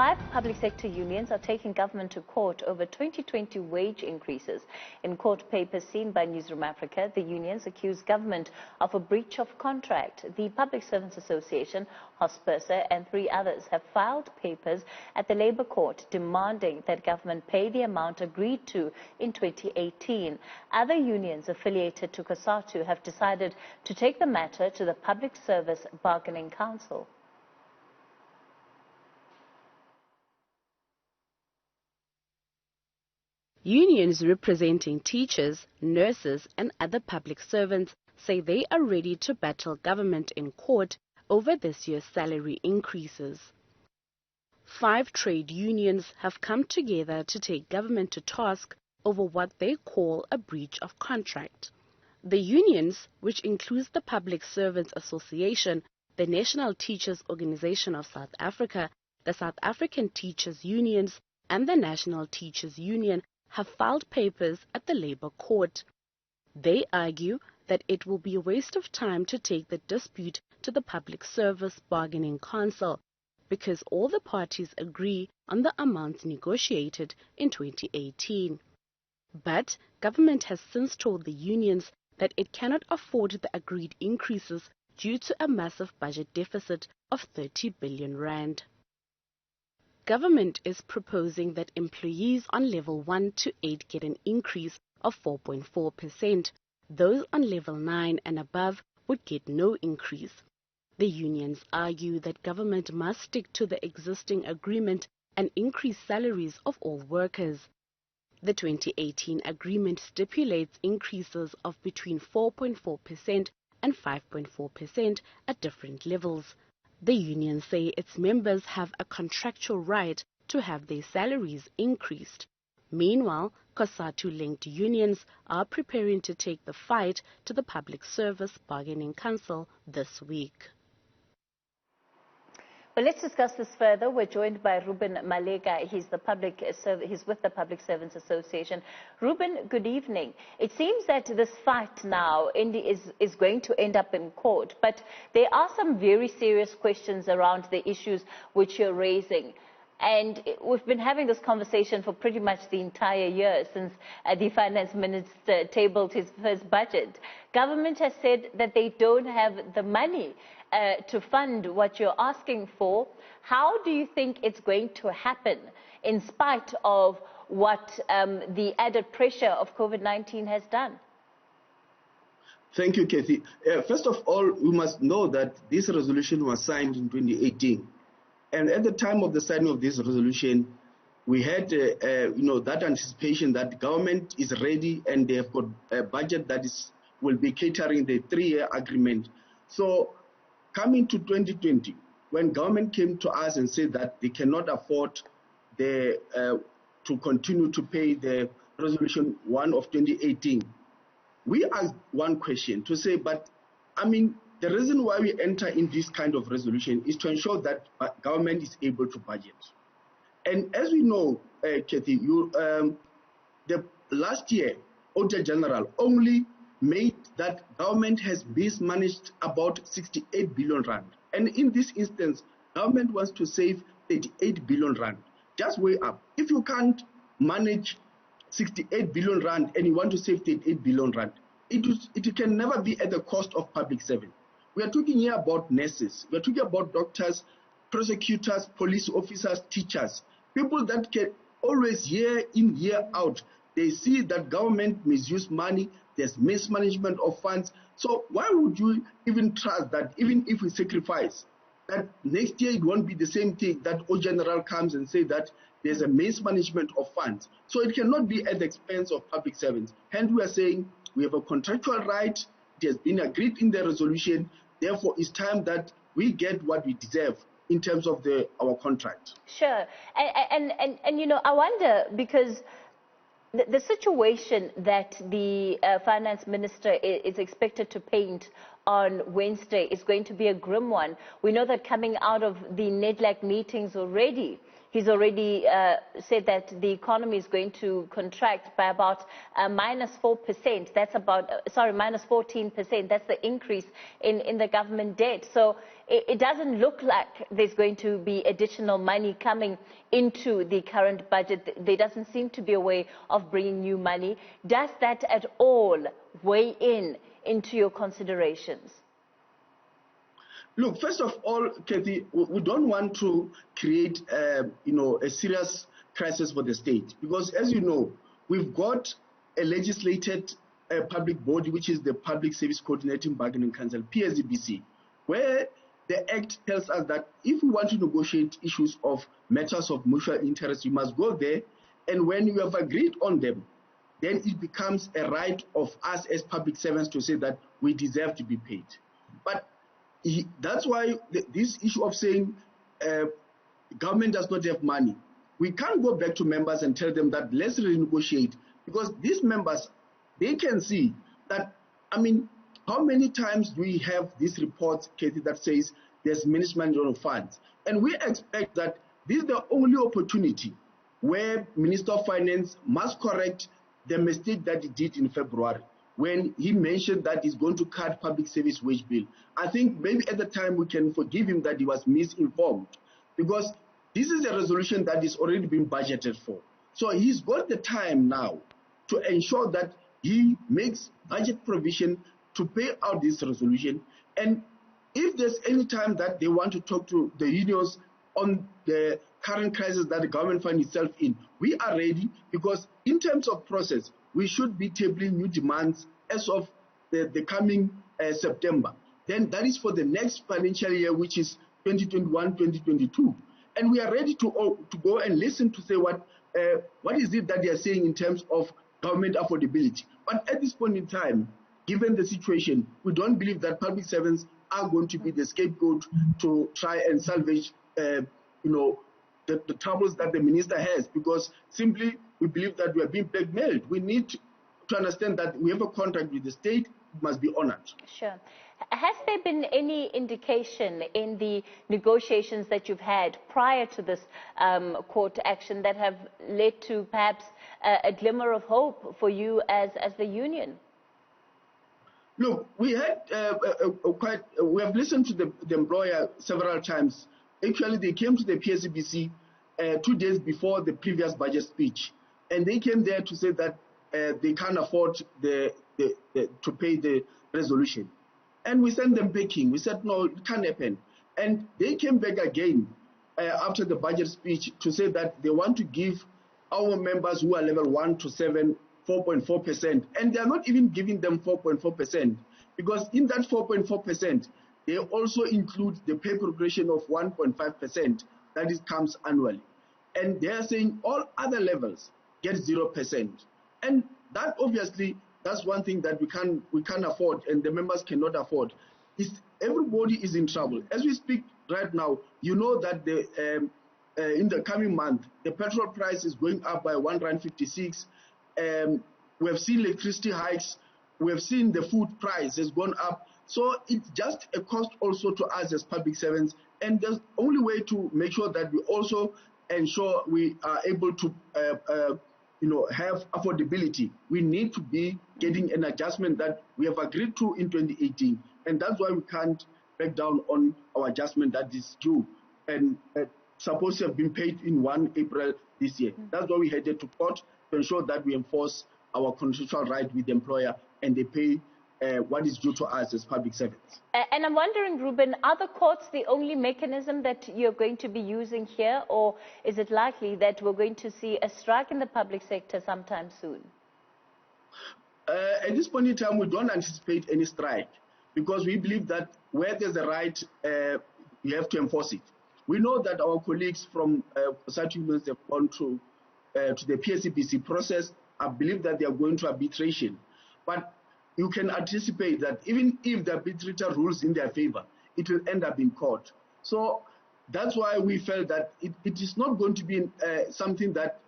5 public sector unions are taking government to court over 2020 wage increases. In court papers seen by Newzroom Afrika, the unions accuse government of a breach of contract. The Public Servants Association, spokesperson, and 3 others have filed papers at the Labour Court demanding that government pay the amount agreed to in 2018. Other unions affiliated to COSATU have decided to take the matter to the Public Service Bargaining Council. Unions representing teachers, nurses and other public servants say they are ready to battle government in court over this year's salary increases. 5 trade unions have come together to take government to task over what they call a breach of contract. The unions, which includes the Public Servants Association, the National Teachers Organization of South Africa, the South African Teachers Unions and the National Teachers Union, have filed papers at the Labour Court. They argue that it will be a waste of time to take the dispute to the Public Service Bargaining Council because all the parties agree on the amounts negotiated in 2018. But government has since told the unions that it cannot afford the agreed increases due to a massive budget deficit of 30 billion rand. Government is proposing that employees on level 1 to 8 get an increase of 4.4%. Those on level 9 and above would get no increase. The unions argue that government must stick to the existing agreement and increase salaries of all workers. The 2018 agreement stipulates increases of between 4.4% and 5.4% at different levels. The unions say its members have a contractual right to have their salaries increased. Meanwhile, COSATU-linked unions are preparing to take the fight to the Public Service Bargaining Council this week. Well, let's discuss this further. We're joined by Reuben Maleka. He's with the Public Servants Association. Reuben, good evening. It seems that this fight now is going to end up in court, but there are some very serious questions around the issues which you're raising. And we've been having this conversation for pretty much the entire year since the finance minister tabled his first budget. Government has said that they don't have the money to fund what you're asking for. How do you think it's going to happen in spite of what the added pressure of COVID-19 has done? Thank you, Cathy. First of all, we must know that this resolution was signed in 2018. And at the time of the signing of this resolution, we had that anticipation that the government is ready and they have got a budget that will be catering the 3-year agreement. So coming to 2020, when government came to us and said that they cannot afford to continue to pay the resolution 1 of 2018, we asked one question to say, but I mean, the reason why we enter in this kind of resolution is to ensure that government is able to budget. And as we know, Cathy, the last year, Auditor General only made that government has mismanaged about 68 billion rand. And in this instance, government wants to save 38 billion rand. Just weigh up. If you can't manage 68 billion rand and you want to save 38 billion rand, it can never be at the cost of public servants. We are talking here about nurses. We are talking about doctors, prosecutors, police officers, teachers, people that can always year in, year out, they see that government misuse money, there's mismanagement of funds. So why would you even trust that even if we sacrifice, that next year it won't be the same thing, that O General comes and say that there's a mismanagement of funds. So it cannot be at the expense of public servants. Hence we are saying we have a contractual right. It has been agreed in the resolution. Therefore, it's time that we get what we deserve in terms of our contract. Sure. And you know, I wonder, because the situation that the finance minister is expected to paint on Wednesday is going to be a grim one. We know that coming out of the NEDLAC meetings already, he's already said that the economy is going to contract by about -4%. That's about, minus 14%. That's the increase in the government debt. So it doesn't look like there's going to be additional money coming into the current budget. There doesn't seem to be a way of bringing new money. Does that at all weigh into your considerations? Look, first of all, Cathy, we don't want to create, a serious crisis for the state, because, as you know, we've got a legislated public body, which is the Public Service Coordinating Bargaining Council, PSEBC, where the Act tells us that if we want to negotiate issues of matters of mutual interest, you must go there, and when you have agreed on them, then it becomes a right of us as public servants to say that we deserve to be paid. But that's why this issue of saying government does not have money, we can't go back to members and tell them that let's renegotiate, because these members, they can see that, how many times do we have this report, Cathy, that says there's mismanagement of funds? And we expect that this is the only opportunity where Minister of Finance must correct the mistake that he did in February, when he mentioned that he's going to cut public service wage bill. I think maybe at the time we can forgive him that he was misinformed, because this is a resolution that is already been budgeted for. So he's got the time now to ensure that he makes budget provision to pay out this resolution. And if there's any time that they want to talk to the unions on the current crisis that the government finds itself in, we are ready, because in terms of process, we should be tabling new demands as of the coming September. Then that is for the next financial year, which is 2021-2022. And we are ready to go and listen to say what is it that they are saying in terms of government affordability. But at this point in time, given the situation, we don't believe that public servants are going to be the scapegoat to try and salvage the troubles that the minister has, because simply we believe that we are being blackmailed. We need to understand that we have a contract with the state, it must be honored. Sure. Has there been any indication in the negotiations that you've had prior to this court action that have led to perhaps a glimmer of hope for you as the union? Look, we had we have listened to the employer several times. Actually, they came to the PSEBC 2 days before the previous budget speech, and they came there to say that they can't afford to pay the resolution. And we sent them begging. We said, no, it can't happen. And they came back again after the budget speech to say that they want to give our members who are level 1 to 7 4.4%. And they are not even giving them 4.4%, because in that 4.4%, they also include the pay progression of 1.5% that comes annually. And they are saying all other levels get 0%. And that obviously, that's one thing that we can't afford, and the members cannot afford. Everybody is in trouble. As we speak right now, you know that in the coming month, the petrol price is going up by R1.56. We have seen electricity hikes. We have seen the food price has gone up. So it's just a cost also to us as public servants. And the only way to make sure that we also ensure we are able to have affordability, we need to be getting an adjustment that we have agreed to in 2018. And that's why we can't back down on our adjustment that is due and supposed to have been paid in 1 April this year. That's why we headed to court to ensure that we enforce our constitutional right with the employer and they pay what is due to us as public servants. And I'm wondering, Reuben, are the courts the only mechanism that you're going to be using here, or is it likely that we're going to see a strike in the public sector sometime soon? At this point in time, we don't anticipate any strike, because we believe that where there's a right, you have to enforce it. We know that our colleagues from such unions have gone to the PSEBC process. I believe that they are going to arbitration. But you can anticipate that even if the arbitrator rules in their favor, it will end up in court. So that's why we felt that it is not going to be something that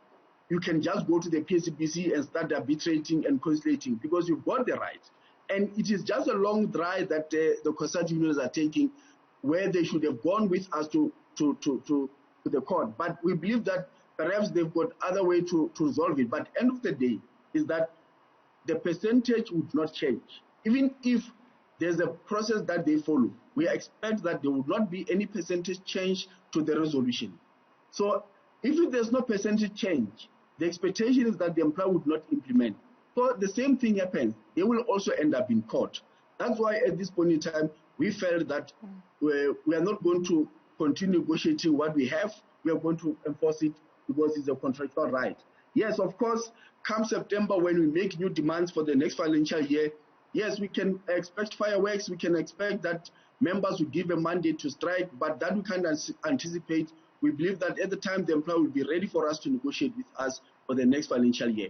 you can just go to the PSEBC and start arbitrating and conciliating, because you've got the right. And it is just a long drive that the concerned unions are taking, where they should have gone with us to the court. But we believe that perhaps they've got other way to resolve it. But end of the day is that the percentage would not change. Even if there's a process that they follow, we expect that there would not be any percentage change to the resolution. So if there's no percentage change, the expectation is that the employer would not implement. So the same thing happens. They will also end up in court. That's why at this point in time, we felt that we are not going to continue negotiating what we have. We are going to enforce it because it's a contractual right. Yes, of course, come September, when we make new demands for the next financial year, yes, we can expect fireworks. We can expect that members will give a mandate to strike, but that we can't anticipate. We believe that at the time, the employer will be ready for us to negotiate with us for the next financial year.